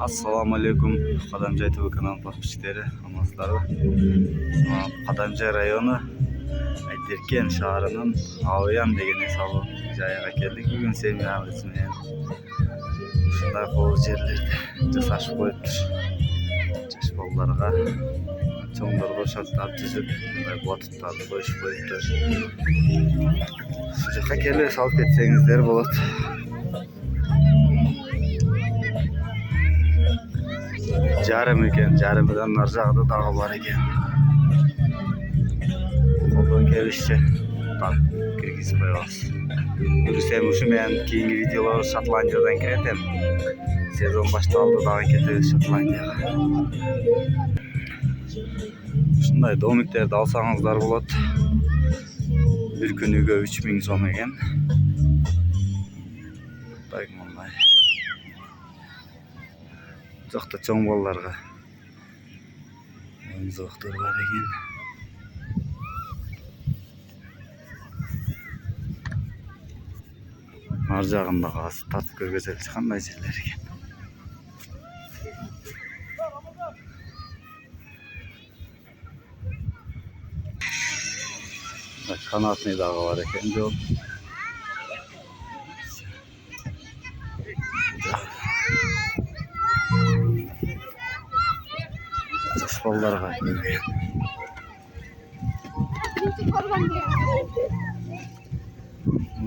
Assalamu alaikum. Qadamjoy TV kanalının podpисчиктери, амансыздарбы? Qadamjoy rayonu Ayterken шаарынын Алыян деген салуу жайга келдик. Бүгүн семьябыз менен ушундай кол жерлерди жасашып коюптур. Жаш балдарга, чоңдорго шарттар түзүп, мындай батуттарды коюшуп коюптур. Ушул жака келип салып кетсеңиздер болот. Жарым экен, жарымдан нар жагда дагы бар экен. Колдон келишче так киргизип коебуз. Бүрсем ушу менен кийинки видеолор Шотландиядан кирет эми. Сезон башталды, дагы кетебиз Шотландияга. Ушундай домиктерди алсаңыздар болот. Бир күнүгө 3000 сом экен. Так мындай. Жакта чоң балдарга ойын-зооктор бар экен. Ар жагында азыр тартып көргөзөлчү кандай жерлер экен. Канатный дагы бар экен жол. Жаш балдарга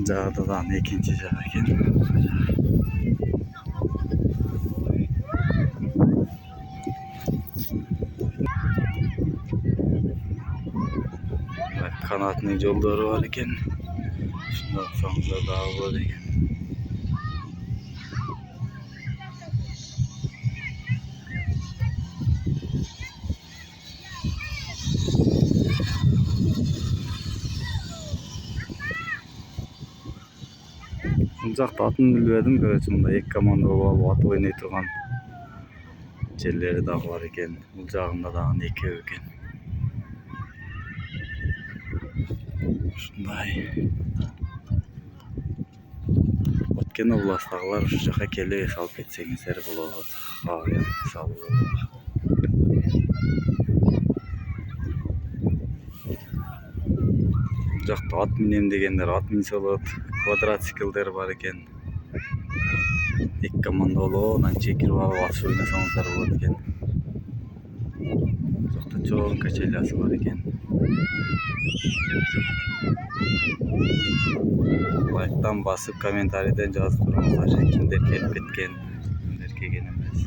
жагдадан экинчи жак экен. Канатный жолдору бар экен. Шундай окшоңдор дагы болот экен. Бул жакта атын билбедим, короче мындай эки команда болуп ат ойной турган жерлери дагы бар экен. Бул жагында дагы экөө экен. Ушундай. Өткен областагылар ушу жака келип салып кетсеңиздер болот. Салуу. Жакта ат минем дегендер ат минсе болот. Квадроциклдер бар екен. Эки команда болуп, анан чекирип алып атышып ойносоңуздар болот экен. Жакта чоң качелясы бар экен. Лайктан басып, комментарийден жазып туруңуздар. Кимдер келип кеткен, кимдер келген эмес.